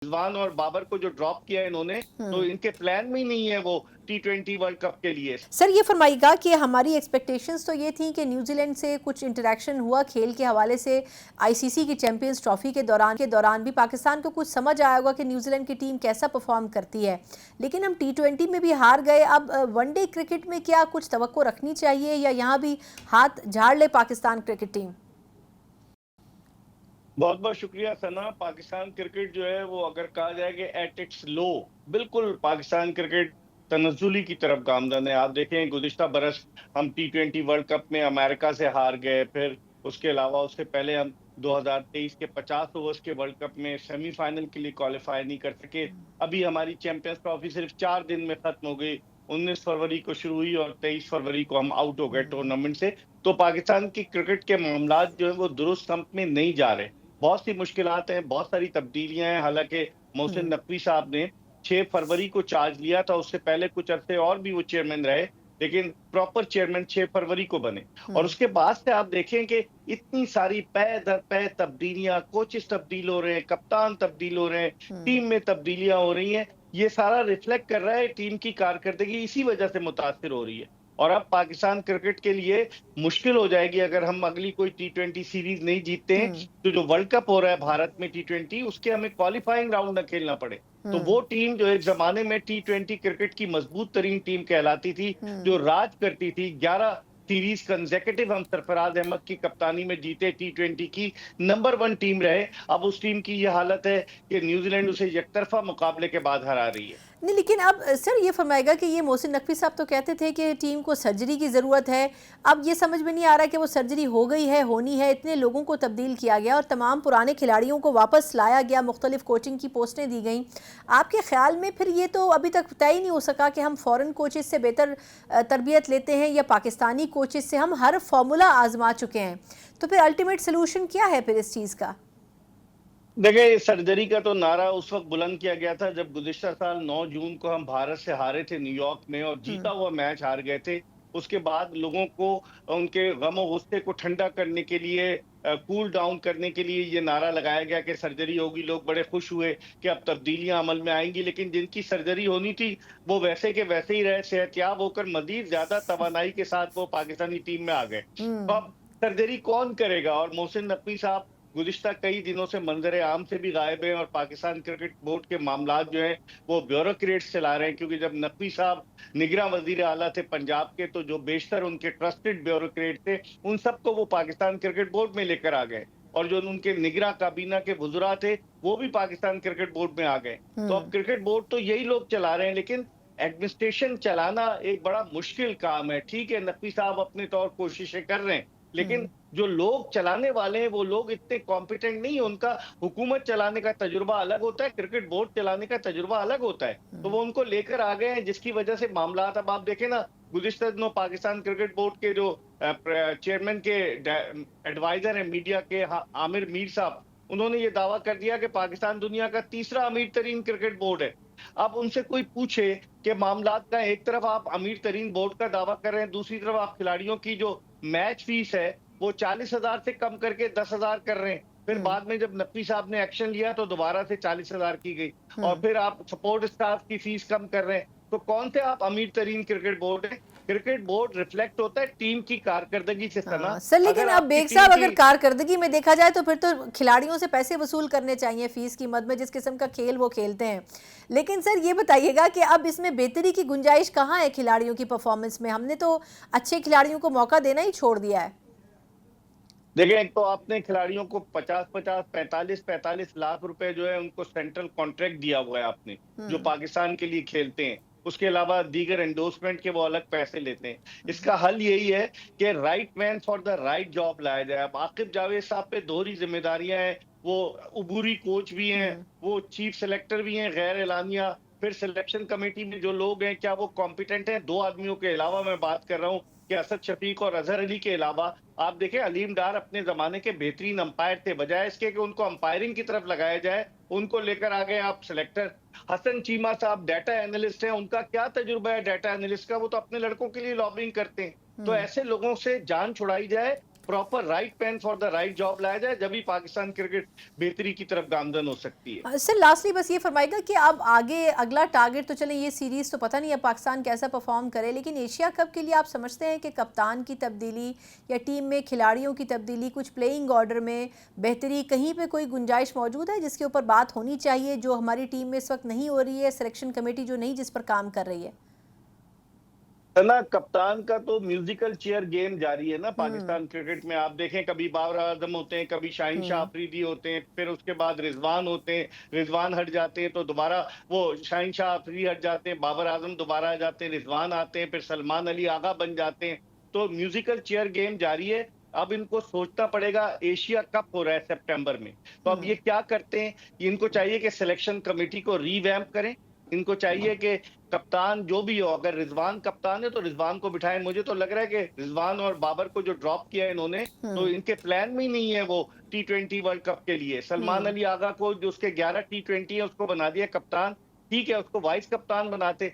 रिजवान और बाबर को जो ड्रॉप किया है इन्होंने, तो हम्म। इनके प्लान में ही नहीं है वो T20 वर्ल्ड कप के लिए। सर ये फरमाइएगा कि हमारी एक्सपेक्टेशंस तो ये थी कि न्यूजीलैंड से कुछ इंटरेक्शन हुआ खेल के हवाले से, आईसीसी की चैंपियंस ट्रॉफी के दौरान भी पाकिस्तान को कुछ समझ आया होगा कि न्यूजीलैंड की टीम कैसा परफॉर्म करती है, लेकिन हम T20 में भी हार गए। अब वनडे क्रिकेट में क्या कुछ तवक्को रखनी चाहिए या यहाँ भी हाथ झाड़ ले पाकिस्तान क्रिकेट टीम? बहुत बहुत शुक्रिया सना। पाकिस्तान क्रिकेट जो है वो अगर कहा जाए कि एट इट्स लो, बिल्कुल पाकिस्तान क्रिकेट तनज़्ज़ुली की तरफ गामजन है। आप देखें गुज़िश्ता बरस हम T20 वर्ल्ड कप में अमेरिका से हार गए, फिर उसके अलावा उससे पहले हम 2023 के 50 ओवर्स के वर्ल्ड कप में सेमीफाइनल के लिए क्वालिफाई नहीं कर सके। अभी हमारी चैंपियंस ट्रॉफी सिर्फ 4 दिन में खत्म हो गई। 19 फरवरी को शुरू हुई और 23 फरवरी को हम आउट हो गए टूर्नामेंट से। तो पाकिस्तान की क्रिकेट के मामलात जो है वो दुरुस्त सम्त में नहीं जा रहे। बहुत सी मुश्किलात हैं, बहुत सारी तब्दीलियां हैं। हालांकि मोहसिन नकवी साहब ने 6 फरवरी को चार्ज लिया था, उससे पहले कुछ अरसे और भी वो चेयरमैन रहे, लेकिन प्रॉपर चेयरमैन 6 फरवरी को बने। और उसके बाद से आप देखें कि इतनी सारी पै दर पै तब्दीलियां, कोचेस तब्दील हो रहे हैं, कप्तान तब्दील हो रहे हैं, टीम में तब्दीलियां हो रही हैं। ये सारा रिफ्लेक्ट कर रहा है टीम की कारकर्दगी इसी वजह से मुतासिर हो रही है। और अब पाकिस्तान क्रिकेट के लिए मुश्किल हो जाएगी अगर हम अगली कोई T20 सीरीज नहीं जीतते हैं, तो जो वर्ल्ड कप हो रहा है भारत में T20, उसके हमें क्वालिफाइंग राउंड न खेलना पड़े। तो वो टीम जो एक जमाने में T20 क्रिकेट की मजबूत तरीन टीम कहलाती थी, जो राज करती थी, 11 सीरीज कंसेक्यूटिव हम सरफराज अहमद की कप्तानी में जीते, T20 की नंबर 1 टीम रहे। अब उस टीम की ये हालत है कि न्यूजीलैंड उसे एकतरफा मुकाबले के बाद हरा रही है। नहीं, लेकिन अब सर ये फरमाएगा कि ये मोहसिन नकवी साहब तो कहते थे कि टीम को सर्जरी की ज़रूरत है। अब ये समझ में नहीं आ रहा कि वो सर्जरी हो गई है, होनी है, इतने लोगों को तब्दील किया गया और तमाम पुराने खिलाड़ियों को वापस लाया गया, मुख्तलिफ कोचिंग की पोस्टें दी गई। आपके ख्याल में फिर ये तो अभी तक तय ही नहीं हो सका कि हम फ़ॉरेन कोचेस से बेहतर तरबियत लेते हैं या पाकिस्तानी कोचेस से? हम हर फार्मूला आजमा चुके हैं, तो फिर अल्टीमेट सोल्यूशन क्या है फिर इस चीज़ का? देखिए, सर्जरी का तो नारा उस वक्त बुलंद किया गया था जब गुज़िश्ता साल 9 जून को हम भारत से हारे थे न्यूयॉर्क में और जीता हुआ मैच हार गए थे। उसके बाद लोगों को उनके गम और गुस्से को ठंडा करने के लिए, कूल डाउन करने के लिए ये नारा लगाया गया कि सर्जरी होगी। लोग बड़े खुश हुए कि अब तब्दीलियां अमल में आएंगी, लेकिन जिनकी सर्जरी होनी थी वो वैसे के वैसे ही रहे, सेहतयाब होकर मजीद ज्यादा तवानाई के साथ वो पाकिस्तानी टीम में आ गए। तो अब सर्जरी कौन करेगा? और मोहसिन नकवी साहब गुज़िश्ता कई दिनों से मंजर आम से भी गायब हैं और पाकिस्तान क्रिकेट बोर्ड के मामलात जो हैं वो ब्यूरोक्रेट्स चला रहे हैं, क्योंकि जब नकवी साहब निगरां वजीर आला थे पंजाब के, तो जो बेशतर उनके ट्रस्टेड ब्यूरोक्रेट थे उन सबको वो पाकिस्तान क्रिकेट बोर्ड में लेकर आ गए, और जो उनके निगरां काबीना के बुजुर्ग थे वो भी पाकिस्तान क्रिकेट बोर्ड में आ गए। तो अब क्रिकेट बोर्ड तो यही लोग चला रहे हैं, लेकिन एडमिनिस्ट्रेशन चलाना एक बड़ा मुश्किल काम है। ठीक है, नकवी साहब अपने तौर कोशिशें कर रहे हैं, लेकिन जो लोग चलाने वाले हैं वो लोग इतने कॉम्पिटेंट नहीं है। उनका हुकूमत चलाने का तजुर्बा अलग होता है, क्रिकेट बोर्ड चलाने का तजुर्बा अलग होता है। तो वो उनको लेकर आ गए हैं, जिसकी वजह से मामलात अब आप देखें ना, गुज़िश्ता दिनों पाकिस्तान क्रिकेट बोर्ड के जो चेयरमैन के एडवाइजर हैं मीडिया के, आमिर मीर साहब, उन्होंने ये दावा कर दिया कि पाकिस्तान दुनिया का तीसरा अमीर तरीन क्रिकेट बोर्ड है। अब उनसे कोई पूछे कि मामलात का, एक तरफ आप अमीर तरीन बोर्ड का दावा कर रहे हैं, दूसरी तरफ आप खिलाड़ियों की जो मैच फीस है वो 40,000 से कम करके 10,000 कर रहे हैं। फिर बाद में जब नकवी साहब ने एक्शन लिया तो दोबारा से 40,000 की गई, और फिर आप सपोर्ट स्टाफ की फीस कम कर रहे हैं। तो कौन से आप अमीर तरीन क्रिकेट बोर्ड है? क्रिकेट बोर्ड रिफ्लेक्ट होता है टीम की कारकर्दगी से सना। हाँ सर, लेकिन अगर अब आपकी बेग टीम साहब की अगर कारकर्दगी में देखा जाए तो फिर तो खिलाड़ियों से पैसे वसूल करने चाहिए फीस की मद में, जिस किस्म का खेल वो खेलते हैं। लेकिन सर ये बताइएगा कि अब इसमें बेहतरी की गुंजाइश कहाँ है खिलाड़ियों की परफॉर्मेंस में? हमने तो अच्छे खिलाड़ियों को मौका देना ही छोड़ दिया है। देखिए, एक तो आपने खिलाड़ियों को 50-50, 45-45 लाख रुपए जो है उनको सेंट्रल कॉन्ट्रैक्ट दिया हुआ है आपने, जो पाकिस्तान के लिए खेलते हैं। उसके अलावा दीगर एंडोर्समेंट के वो अलग पैसे लेते हैं। इसका हल यही है कि right man for the right job लाया जाए। अब आकिब जावेद साहब पे दोहरी जिम्मेदारियां हैं, वो उबूरी कोच भी हैं, वो चीफ सेलेक्टर भी हैं गैर एलानिया, फिर सिलेक्शन कमेटी में जो लोग हैं क्या वो कॉम्पिटेंट हैं? 2 आदमियों के अलावा मैं बात कर रहा हूँ कि असद शफीक और अजहर अली के अलावा। आप देखें, अलीम डार अपने जमाने के बेहतरीन अंपायर थे, बजाय इसके कि उनको अंपायरिंग की तरफ लगाया जाए उनको लेकर आ गए आप सिलेक्टर। हसन चीमा साहब डाटा एनालिस्ट हैं, उनका क्या तजुर्बा है डाटा एनालिस्ट का? वो तो अपने लड़कों के लिए लॉबिंग करते हैं। तो ऐसे लोगों से जान छुड़ाई जाए, proper right man for the right job लाया जाए, जब भी पाकिस्तान क्रिकेट बेहतरी की तरफ गामजन हो सकती है। सर लास्टली बस ये फरमाएगा कि अब आगे अगला टारगेट तो चले, ये सीरीज तो पता नहीं है पाकिस्तान कैसा परफॉर्म करे, लेकिन एशिया कप के लिए आप समझते हैं कि कप्तान की तब्दीली या टीम में खिलाड़ियों की तब्दीली, कुछ प्लेइंग ऑर्डर में बेहतरी, कहीं पे कोई गुंजाइश मौजूद है जिसके ऊपर बात होनी चाहिए, जो हमारी टीम में इस वक्त नहीं हो रही है, सिलेक्शन कमेटी जो नहीं जिस पर काम कर रही है? है ना, कप्तान का तो म्यूजिकल चेयर गेम जारी है ना हम्म। पाकिस्तान क्रिकेट में। आप देखें, कभी बाबर आजम होते हैं, कभी शाहीन शाह हम्म। अफरीदी होते हैं, फिर उसके बाद रिजवान होते हैं, रिजवान हट जाते हैं तो दोबारा वो शाहीन शाह अफरीदी हट जाते हैं, बाबर आजम दोबारा आ जाते हैं, रिजवान आते हैं, फिर सलमान अली आगा बन जाते हैं। तो म्यूजिकल चेयर गेम जारी है। अब इनको सोचना पड़ेगा, एशिया कप हो रहा है सितंबर में, तो अब ये हम्म। क्या करते हैं? इनको चाहिए कि सिलेक्शन कमेटी को रीवैम्प करें। इनको चाहिए कि कप्तान जो भी हो, अगर रिजवान कप्तान है तो रिजवान को बिठाएं। मुझे तो लग रहा है कि रिजवान और बाबर को जो ड्रॉप किया है इन्होंने, तो हम्म। इनके प्लान में ही नहीं है वो T20 वर्ल्ड कप के लिए। सलमान हम्म। अली आगा को, जो उसके 11 T20 है, उसको बना दिया कप्तान। ठीक है, उसको वाइस कप्तान बनाते,